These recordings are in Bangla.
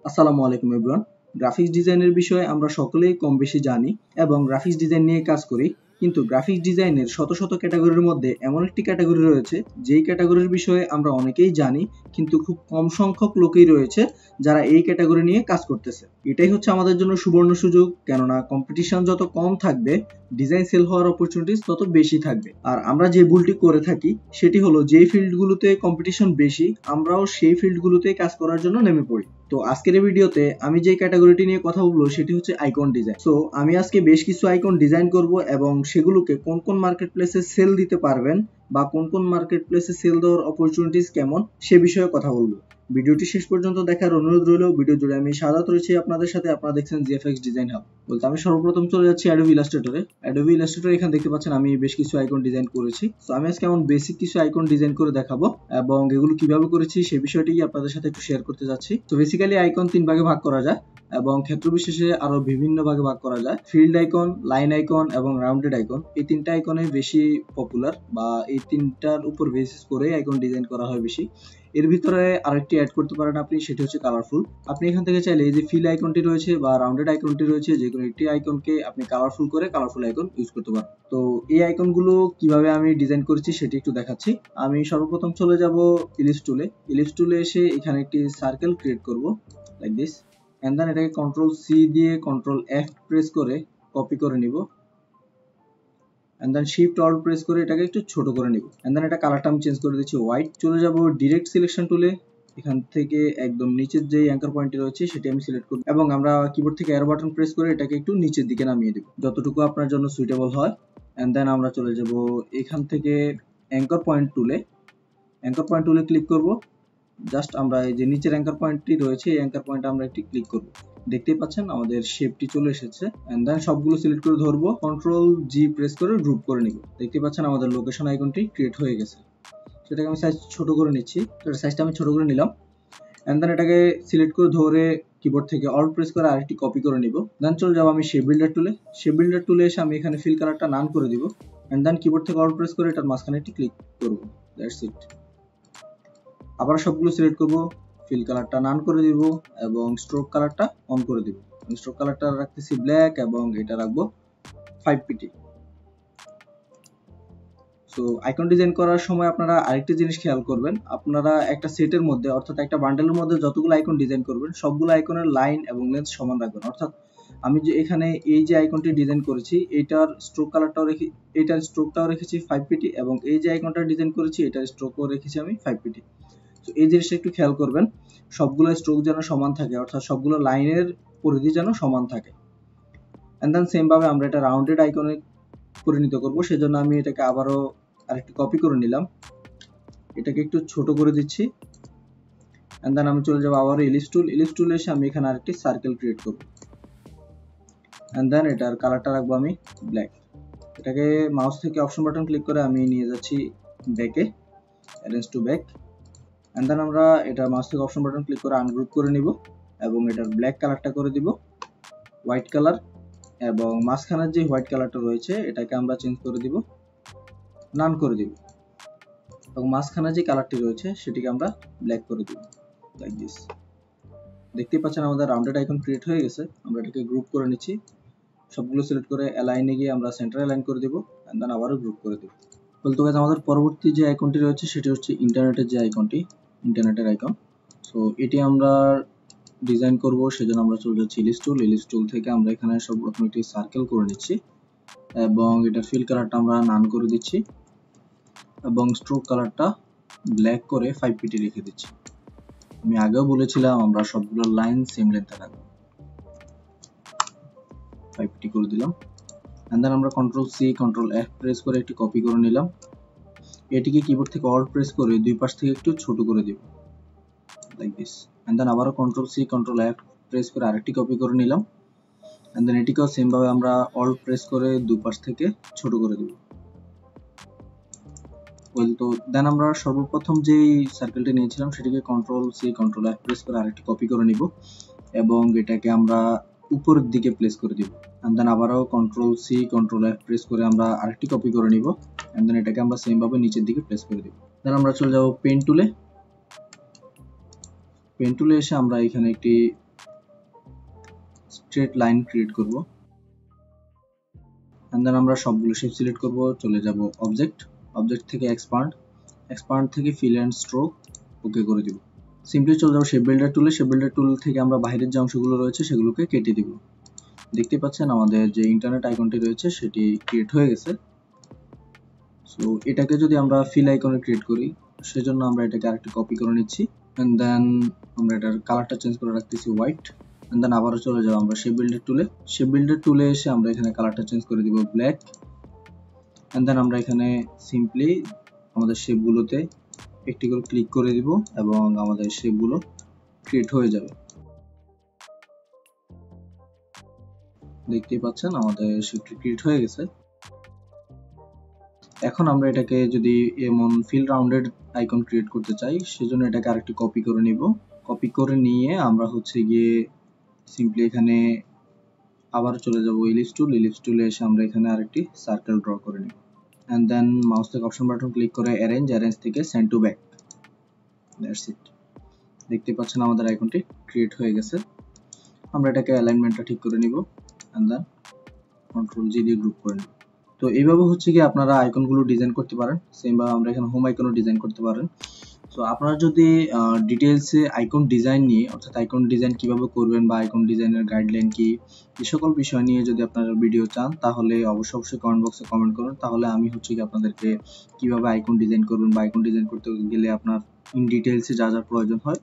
আসসালামু আলাইকুম এভরিওয়ান। গ্রাফিক্স ডিজাইনের বিষয়ে আমরা সকলেই কম বেশি জানি এবং গ্রাফিক্স ডিজাইন নিয়ে কাজ করি। কিন্তু গ্রাফিক্স ডিজাইনের শত শত ক্যাটাগরির মধ্যে এমন একটি ক্যাটাগরি রয়েছে যেই ক্যাটাগরির বিষয়ে আমরা অনেকেই জানি, কিন্তু খুব কম সংখ্যক লোকই রয়েছে যারা এই ক্যাটাগরি নিয়ে কাজ করতেছে। এটাই হচ্ছে আমাদের জন্য সুবর্ণ সুযোগ, কেননা কম্পিটিশন যত কম থাকবে ডিজাইন সেল হওয়ার অপরচুনিটিস তত বেশি থাকবে। আর আমরা যে ভুলটি করে থাকি সেটি হলো, যেই ফিল্ডগুলোতে কম্পিটিশন বেশি আমরাও সেই ফিল্ডগুলোতে কাজ করার জন্য নেমে পড়ি। তো আজকের এই ভিডিওতে আমি যে ক্যাটাগরিটি নিয়ে কথা বলবো সেটি হচ্ছে আইকন ডিজাইন। সো আমি আজকে বেশ কিছু আইকন ডিজাইন করব এবং সেগুলোকে কোন কোন মার্কেট প্লেসে সেল দিতে পারবেন বা কোন কোন মার্কেট প্লেসে সেল দেওয়ার অপরচুনিটিস কেমন সে বিষয়ে কথা বলবো। ভিডিওটি শেষ পর্যন্ত দেখার অনুরোধ রইল। ভিডিও জুড়ে আমি সাদাত রয়েছি আপনাদের সাথে। আপনারা দেখছেন জিএফএক্স ডিজাইন হাব। বলতে আমি সর্বপ্রথম চলে যাচ্ছি অ্যাডোবি ইলাস্ট্রেটরে। অ্যাডোবি ইলাস্ট্রেটর এখানে দেখতে পাচ্ছেন আমি বেশ কিছু আইকন ডিজাইন করেছি। তো আমি আজকে এমন বেসিক কিছু আইকন ডিজাইন করে দেখাবো এবং এগুলো কিভাবে করেছি সেই বিষয়টি আপনাদের সাথে একটু শেয়ার করতে যাচ্ছি। তো বেসিক্যালি আইকন তিন ভাগে ভাগ করা যায় এবং ক্ষেত্র বিশেষে আরো বিভিন্ন ভাগে ভাগ করা যায়। ফিল্ড আইকন, লাইন আইকন এবং রাউন্ডেড আইকন, এই তিনটা আইকনে বেশি পপুলার বা এই তিনটার উপর বেসিস করে আইকন ডিজাইন করা হয় বেশি। এর ভিতরে আরেকটি অ্যাড করতে পারেন আপনি, সেটি হচ্ছে কালারফুল। আপনি এখান থেকে চাইলে এই যে ফিল আইকনটি রয়েছে বা রাউন্ডেড আইকনটি রয়েছে, যে কোনো একটি আইকনকে আপনি কালারফুল করে কালারফুল আইকন ইউজ করতে পারেন। তো এই আইকনগুলো কিভাবে আমি ডিজাইন করেছি সেটি একটু দেখাচ্ছি। আমি সর্বপ্রথম চলে যাব ইলিপস টুলে। ইলিপস টুলে এসে এখানে একটি সার্কেল ক্রিয়েট করব লাইক দিস, এন্ড দেন এটাকে কন্ট্রোল সি দিয়ে কন্ট্রোল এফ প্রেস করে কপি করে নিব, and then shift alt press করে এটাকে একটু ছোট করে নিব, এন্ড দেন এটা কালারটা আমি চেঞ্জ করে দিচ্ছি হোয়াইট। চলে যাব ডিরেক্ট সিলেকশন টুলে। এখান থেকে একদম নিচের যে অ্যাঙ্কার পয়েন্টটি রয়েছে সেটি আমি সিলেক্ট করব এবং আমরা কিবোর্ড থেকে অ্যারো বাটন প্রেস করে এটাকে একটু নিচের দিকে নামিয়ে দেব যতটুকু আপনার জন্য সুইটেবল হয়। এন্ড দেন আমরা চলে যাব এখান থেকে অ্যাঙ্কার পয়েন্ট টুলে। অ্যাঙ্কার পয়েন্ট টুলে ক্লিক করব। জাস্ট আমরা এই যে নিচের অ্যাঙ্কার পয়েন্টটি রয়েছে এই অ্যাঙ্কার পয়েন্টে আমরা একটি ক্লিক করব। দেখতেই পাচ্ছেন আমাদের শেপটি চলে এসেছে। এন্ড দেন সবগুলো সিলেক্ট করে ধরবো, কন্ট্রোল জি প্রেস করে গ্রুপ করে নিব। দেখতে পাচ্ছেন আমাদের লোকেশন আইকনটি ক্রিয়েট হয়ে গেছে। সেটাকে আমি সাইজ ছোট করে নিচ্ছি। সেটা সাইজটা আমি ছোট করে নিলাম। এন্ড দেন এটাকে সিলেক্ট করে ধরে কিবোর্ড থেকে অল্ট প্রেস করে আরেকটি কপি করে নিব। দেন চলে যাব আমি শেপ বিল্ডার টুলে। শেপ বিল্ডার টুলে এসে আমি এখানে ফিল কালারটা নান করে দিব। এন্ড দেন কিবোর্ড থেকে অল্ট প্রেস করে এটার মাঝখানে একটি ক্লিক করব। That's it. আবার সবগুলো সিলেক্ট করব, ফিল কালারটা নান করে দিব এবং স্ট্রোক কালারটা অন করে দিব। স্ট্রোক কালারটা রাখতেছি ব্ল্যাক এবং এটা রাখবো 5pt। সো আইকন ডিজাইন করার সময় আপনারা আরেকটা জিনিস খেয়াল করবেন, আপনারা একটা সেটের মধ্যে অর্থাৎ একটা বান্ডেলের মধ্যে যতগুলো আইকন ডিজাইন করবেন সবগুলো আইকনের লাইন এবং লেন্থ সমান রাখবেন। অর্থাৎ আমি যে এখানে এই যে আইকনটি ডিজাইন করেছি এটার স্ট্রোক কালারটাও রেখে এটার স্ট্রোকটাও রেখেছি 5pt এবং এই যে আইকনটা ডিজাইন করেছি এটার স্ট্রোকও রেখেছি আমি 5pt। তো এই জিনিসটা একটু খেয়াল করবেন, সবগুলো স্ট্রোক যেন সমান থাকে, অর্থাৎ সবগুলো লাইনের পরিধি যেন সমান থাকে। এন্ড দেন সেম ভাবে আমরা এটা রাউন্ডেড আইকনে পরিণত করব, সেজন্য আমি এটাকে আবারও আরেকটু কপি করে নিলাম, এটাকে একটু ছোট করে দিচ্ছি। এন্ড দেন আমি চলে যাব আবার ইলিপস টুল। ইলিপস টুলে এসে আমি এখানে আরেকটি সার্কেল ক্রিয়েট করব। এন্ড দেন এটার কালারটা রাখবো আমি ব্ল্যাক। এটাকে মাউস থেকে অপশন বাটন ক্লিক করে আমি নিয়ে যাচ্ছি ব্যাকে, arrange to back. And then আমরা এটা মাউস থেকে অপশন বাটন ক্লিক করে আনগ্রুপ করে নিব এবং এটার ব্ল্যাক কালারটা করে দিব হোয়াইট কালার এবং মাঝখানের যে হোয়াইট কালারটা রয়েছে এটাকে আমরা চেঞ্জ করে দিব, নান করে দিব এবং মাঝখানে যে কালারটি রয়েছে সেটিকে আমরা ব্ল্যাক করে দিব লাইক দিস। দেখতেই পাচ্ছেন আমাদের রাউন্ডেড আইকন ক্রিয়েট হয়ে গেছে। আমরা এটাকে গ্রুপ করে নিচ্ছি, সবগুলো সিলেক্ট করে অ্যালাইনে গিয়ে আমরা সেন্টার অ্যালাইন করে দিব এন্ড দেন আবারও গ্রুপ করে দিব। বলতে গেলে আমাদের পরবর্তী যে আইকনটি রয়েছে সেটি হচ্ছে ইন্টারনেটের যে আইকনটি, ইন্টারনেটের আইকন। সো এটি আমরা ডিজাইন করব, সেজন্য আমরা চলে যাচ্ছি ইলিপস টুল। ইলিপস টুল থেকে আমরা এখানে সর্বপ্রথম একটি সার্কেল করে নিচ্ছি এবং এটা ফিল কালারটা আমরা নান করে দিচ্ছি এবং স্ট্রোক কালারটা ব্ল্যাক করে 5pt রেখে দিচ্ছি। আমি আগেও বলেছিলাম আমরা সবগুলো লাইন সেম লেন্থে রাখবো। 5pt করে দিলাম। এন্ড দেন আমরা control C control F press করে একটি কপি করে নিলাম। এটিকে কিবোর্ড থেকে অল্ট প্রেস করে দুই পাশ থেকে একটু ছোট করে দিব লাইক দিস। এন্ড দেন আবারও control C control F press করে আরেকটি কপি করে নিলাম। এন্ড দেন এটিকেও সেম ভাবে আমরা অল্ট প্রেস করে দুই পাশ থেকে ছোট করে দিব। তো দেন আমরা সর্বপ্রথম যেই সার্কেলটি নিয়েছিলাম সেটিকে control C control F press করে আরেকটি কপি করে নিব এবং এটাকে আমরা উপরের দিকে প্লেস করে দিব। এন্ড দেন আবারও control C control F press করে আমরা আরেকটি কপি করে নিব এন্ড দেন এটাকে আমরা সেম ভাবে নিচের দিকে প্লেস করে দিব। দেন আমরা চলে যাব পেন টুলে। পেন টুলে এসে আমরা এখানে একটি স্ট্রেট লাইন ক্রিয়েট করব, এন্ড দেন আমরা সবগুলো শেপ সিলেক্ট করব, চলে যাব অবজেক্ট থেকে এক্সপান্ড থেকে ফিল এন্ড স্ট্রোক ওকে করে দিব। সিম্পলি চলে যাব শেপ বিল্ডার টুল থেকে আমরা বাইরের যে অংশগুলো রয়েছে সেগুলোকে কেটে দিব। দেখতে পাচ্ছেন আমাদের যে ইন্টারনেট আইকনটি রয়েছে সেটি ক্রিয়েট হয়ে গেছে। সো এটাকে যদি আমরা ফিল আইকনে ক্রিয়েট করি, সেজন্য আমরা এটাকে আরেকটু কপি করে নিচ্ছি, এন্ড দেন আমরা এটার কালারটা চেঞ্জ করে রাখতেছি হোয়াইট, এন্ড দেন আবারও চলে যাব আমরা শেপ বিল্ডার টুলে এসে আমরা এখানে কালারটা চেঞ্জ করে দিব ব্ল্যাক, এন্ড দেন আমরা এখানে সিম্পলি আমাদের শেপগুলোতে একটি করে ক্লিক করে দিব এবং আমাদের শেপগুলো ক্রিয়েট হয়ে যাবে। দেখতেই পাচ্ছেন আমাদের শেপটি ক্রিয়েট হয়ে গেছে। এখন আমরা এটাকে যদি এমন ফিল রাউন্ডেড আইকন ক্রিয়েট করতে চাই, সেজন্য এটাকে আরেকটু কপি করে নিব। কপি করে নিয়ে আমরা হচ্ছে গিয়ে সিম্পলি এখানে আবার চলে যাব ইলিপস টুলে এসে আমরা এখানে আরেকটি সার্কেল ড্র করে নিব, এন্ড দেন মাউস থেকে অপশন বাটন ক্লিক করে অ্যারেঞ্জ থেকে send to back. That's it. দেখতে পাচ্ছেন আমাদের আইকনটি ক্রিয়েট হয়ে গেছে। আমরা এটাকে অ্যালাইনমেন্টটা ঠিক করে নিব, এন্ড দেন কন্ট্রোল জি দিয়ে গ্রুপ করে নিব। তো এইভাবে হচ্ছে কি আপনারা আইকনগুলো ডিজাইন করতে পারেন। সেম ভাবে আমরা এখানে হোম আইকনও ডিজাইন করতে পারেন। সো আপনারা যদি ডিটেইলসে আইকন ডিজাইন নিয়ে, অর্থাৎ আইকন ডিজাইন কিভাবে করবেন বা আইকন ডিজাইনের গাইডলাইন কি, এই সকল বিষয় নিয়ে যদি আপনারা ভিডিও চান, তাহলে অবশ্যই কমেন্ট বক্সে কমেন্ট করুন। তাহলে আমি হচ্ছে কি আপনাদেরকে কিভাবে আইকন ডিজাইন করবেন বা আইকন ডিজাইন করতে গেলে আপনার ইন ডিটেইলসে যা যা প্রয়োজন হয়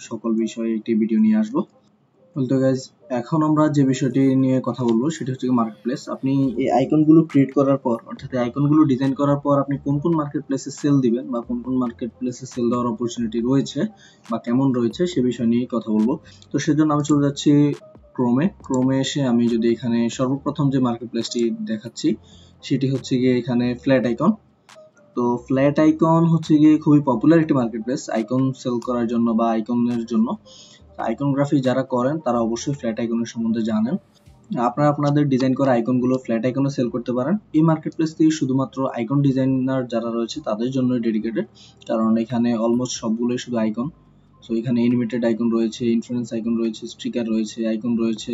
সকল বিষয়ে একটি ভিডিও নিয়ে আসবো। তো গাইজ, এখন আমরা যে বিষয়টি নিয়ে কথা বলবো সেটা হচ্ছে মার্কেটপ্লেস। আপনি এই আইকনগুলো ক্রিয়েট করার পর, অর্থাৎ এই আইকনগুলো ডিজাইন করার পর আপনি কোন কোন মার্কেটপ্লেসে সেল দিবেন বা কোন কোন মার্কেটপ্লেসে সেল দেওয়ার অপরচুনিটি রয়েছে বা কেমন রয়েছে সে বিষয় নিয়ে কথা বলবো। তো সেজন্য আমি চলে যাচ্ছি ক্রোমে এসে আমি যদি এখানে সর্বপ্রথম যে মার্কেটপ্লেসটি দেখাচ্ছি সেটি হচ্ছে গিয়ে এখানে ফ্ল্যাট আইকন। তো ফ্ল্যাট আইকন হচ্ছে গিয়ে খুবই পপুলার একটি মার্কেটপ্লেস আইকন সেল করার জন্য বা আইকনের জন্য। আইকনগ্রাফি যারা করেন তারা অবশ্যই ফ্ল্যাট আইকনের সম্বন্ধে জানেন। আপনারা আপনাদের ডিজাইন করা আইকনগুলো ফ্ল্যাট আইকনে সেল করতে পারেন। এই মার্কেটপ্লেসটি শুধুমাত্র আইকন ডিজাইনার যারা রয়েছে তাদের জন্য ডেডিকেটেড, কারণ এখানে অলমোস্ট সবগুলোই শুধু আইকন। সো এখানে অ্যানিমেটেড আইকন রয়েছে, ইনফ্লুয়েন্স আইকন রয়েছে, স্টিকার রয়েছে, আইকন রয়েছে,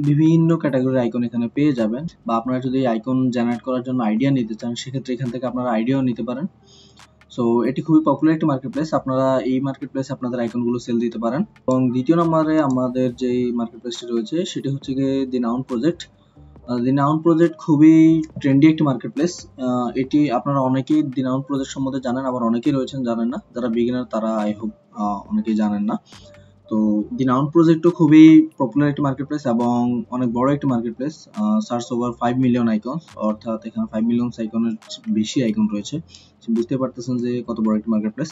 বিভিন্ন ক্যাটাগরির আইকন এখানে পেয়ে যাবেন। বা আপনারা যদি আইকন জেনারেট করার জন্য আইডিয়া নিতে চান, সেক্ষেত্রে এখান থেকে আপনারা আইডিয়াও নিতে পারেন। সো এটি খুবই পপুলার একটি মার্কেটপ্লেস। আপনারা এই মার্কেটপ্লেসে আপনাদের আইকনগুলো সেল দিতে পারেন। এবং দ্বিতীয় নম্বরে আমাদের যে মার্কেটপ্লেসটি রয়েছে সেটি হচ্ছে গিয়ে দি নাউন প্রজেক্ট খুবই ট্রেন্ডি একটি মার্কেটপ্লেস। এটি আপনারা অনেকেই দি নাউন প্রজেক্ট সম্বন্ধে জানেন, আবার অনেকেই রয়েছেন জানেন না। যারা বিগিনার তারা আই হোপ অনেকেই জানেন না। তো দি নাউন প্রজেক্টও খুবই পপুলার একটি মার্কেটপ্লেস এবং অনেক বড় একটি marketplace. Search over 5 million icon, অর্থাৎ এখানে 5 মিলিয়ন আইকনের বেশি আইকন রয়েছে। বুঝতে পারতেছেন যে কত বড় একটি মার্কেটপ্লেস।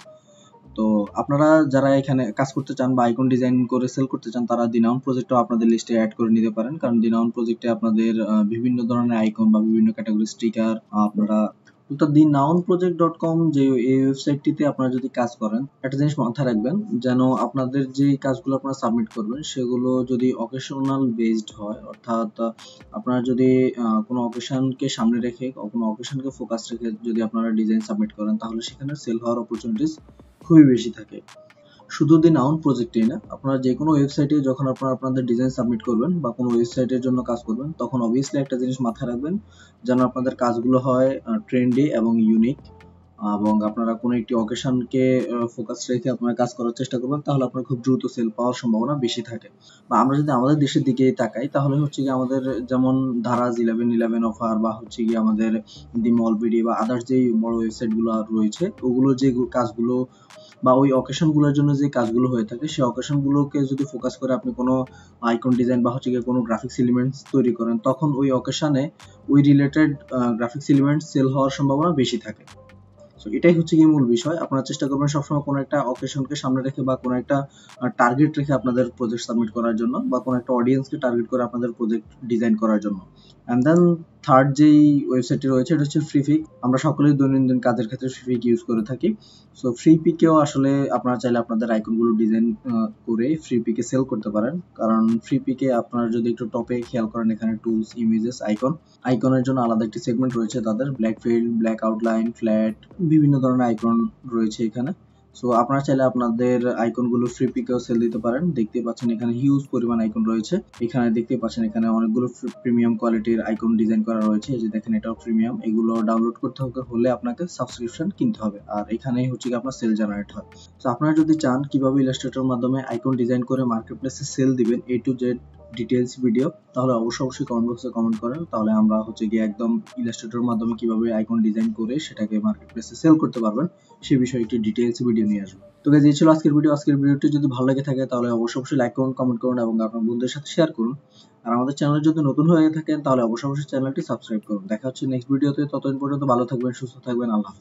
তো আপনারা যারা এখানে কাজ করতে চান বা আইকন ডিজাইন করে সেল করতে চান, তারা দি নাউন প্রজেক্টও আপনাদের লিস্টে অ্যাড করে নিতে পারেন, কারণ দি নাউন প্রজেক্টে আপনাদের বিভিন্ন ধরনের আইকন বা বিভিন্ন ক্যাটাগরি স্টিকার আপনারা দি নাউন প্রজেক্ট.com যে এই ওয়েবসাইটটিতে আপনারা যদি কাজ করেন, একটা জিনিস মাথায় রাখবেন, যেন আপনাদের যে কাজগুলো আপনারা সাবমিট করবেন সেগুলো যদি অকেশনাল বেসড হয়, অর্থাৎ আপনারা যদি কোনো অকেশনকে সামনে রেখে, কোনো অকেশনকে ফোকাস রেখে যদি আপনারা ডিজাইন সাবমিট করেন, তাহলে সেখানে সেল হওয়ার অপরচুনিটিস খুবই বেশি থাকে। শুধু দি নাউন প্রজেক্টেই না, আপনারা যে কোনো ওয়েবসাইটে যখন আপনারা আপনাদের ডিজাইন সাবমিট করবেন বা কোনো ওয়েবসাইটের জন্য কাজ করবেন, তখন অবভিয়াসলি একটা জিনিস মাথায় রাখবেন, যেন আপনাদের কাজগুলো হয় ট্রেন্ডি এবং ইউনিক, এবং আপনারা কোনো একটি অকেশনকে ফোকাস রেখে আপনারা কাজ করার চেষ্টা করবেন, তাহলে আপনার খুব দ্রুত সেল পাওয়ার সম্ভাবনা বেশি থাকে। বা আমরা যদি আমাদের দেশের দিকে তাকাই, তাহলে হচ্ছে কি আমাদের যেমন ধারাজ 1111 অফার বা হচ্ছে কি আমাদের দি মলবিডি বা আদার্স যেই বড় ওয়েবসাইটগুলো রয়েছে, ওগুলো যে কাজগুলো বা ওই অকেশনগুলোর জন্য যে কাজগুলো হয়ে থাকে, সেই অকেশনগুলোকে যদি ফোকাস করে আপনি কোনো আইকন ডিজাইন বা হচ্ছে গিয়ে কোনো গ্রাফিক্স এলিমেন্টস তৈরি করেন, তখন ওই অকেশনে ওই রিলেটেড গ্রাফিক্স এলিমেন্টস সেল হওয়ার সম্ভাবনা বেশি থাকে। সো এটাই হচ্ছে কি মূল বিষয়। আপনারা চেষ্টা করবেন সবসময় কোনো একটা অকেশনকে সামনে রেখে বা কোনো একটা টার্গেট রেখে আপনাদের প্রজেক্ট সাবমিট করার জন্য, বা কোনো একটা অডিয়েন্সকে টার্গেট করে আপনাদের প্রজেক্ট ডিজাইন করার জন্য। এন্ড দেন থার্ড যেই ওয়েবসাইটটি রয়েছে এটা হচ্ছে ফ্রিপিক। আমরা সকলেই দৈনন্দিন কাজের ক্ষেত্রে ফ্রিপিক ইউজ করে থাকি। সো ফ্রিপিকেও আসলে আপনারা চাইলে আপনাদের আইকনগুলো ডিজাইন করে ফ্রিপিকে সেল করতে পারেন, কারণ ফ্রিপিকে আপনারা যদি একটু টপে খেয়াল করেন, এখানে টুলস, ইমেজেস, আইকনের জন্য আলাদা একটি সেগমেন্ট রয়েছে তাদের, black fill, black outline, flat, বিভিন্ন ধরনের আইকন রয়েছে এখানে। সো আপনারা চাইলে আপনাদের আইকনগুলো ফ্রি পিকেও সেল দিতে পারেন। দেখতে পাচ্ছেন এখানে হিউজ পরিমাণ আইকন রয়েছে। এখানে দেখতে পাচ্ছেন এখানে অনেকগুলো প্রিমিয়াম কোয়ালিটির আইকন ডিজাইন করা রয়েছে। এই যে দেখেন এটাও প্রিমিয়াম। এগুলো ডাউনলোড করতে হলে আপনাকে সাবস্ক্রিপশন কিনতে হবে। আর এখানেই হচ্ছে কি আপনার সেল জেনারেট হয়। তো আপনারা যদি চান কিভাবে ইলাস্ট্রেটর মাধ্যমে আইকন ডিজাইন করে মার্কেটপ্লেসে সেল দিবেন A to Z details video, তাহলে অবশ্যই কমেন্ট বক্সে কমেন্ট করেন। তাহলে আমরা হচ্ছে গিয়ে একদম ইলাস্ট্রেটর মাধ্যমে কিভাবে আইকন ডিজাইন করে সেটাকে মার্কেটপ্লেসে সেল করতে পারবেন সেই বিষয়ে একটি ডিটেইলস ভিডিও নিয়ে আসবো। তো গাইস এই ছিল আজকের ভিডিও। আজকের ভিডিওটি যদি ভালো লেগে থাকে তাহলে অবশ্যই লাইক করুন, কমেন্ট করুন এবং আপনার বন্ধুদের সাথে শেয়ার করুন। আর আমাদের চ্যানেলে যদি নতুন হয়ে থাকেন তাহলে অবশ্যই চ্যানেলটি সাবস্ক্রাইব করুন। দেখা হচ্ছে নেক্সট ভিডিওতে। ততদিন পর্যন্ত ভালো থাকবেন, সুস্থ থাকবেন। আল্লাহ হাফেজ।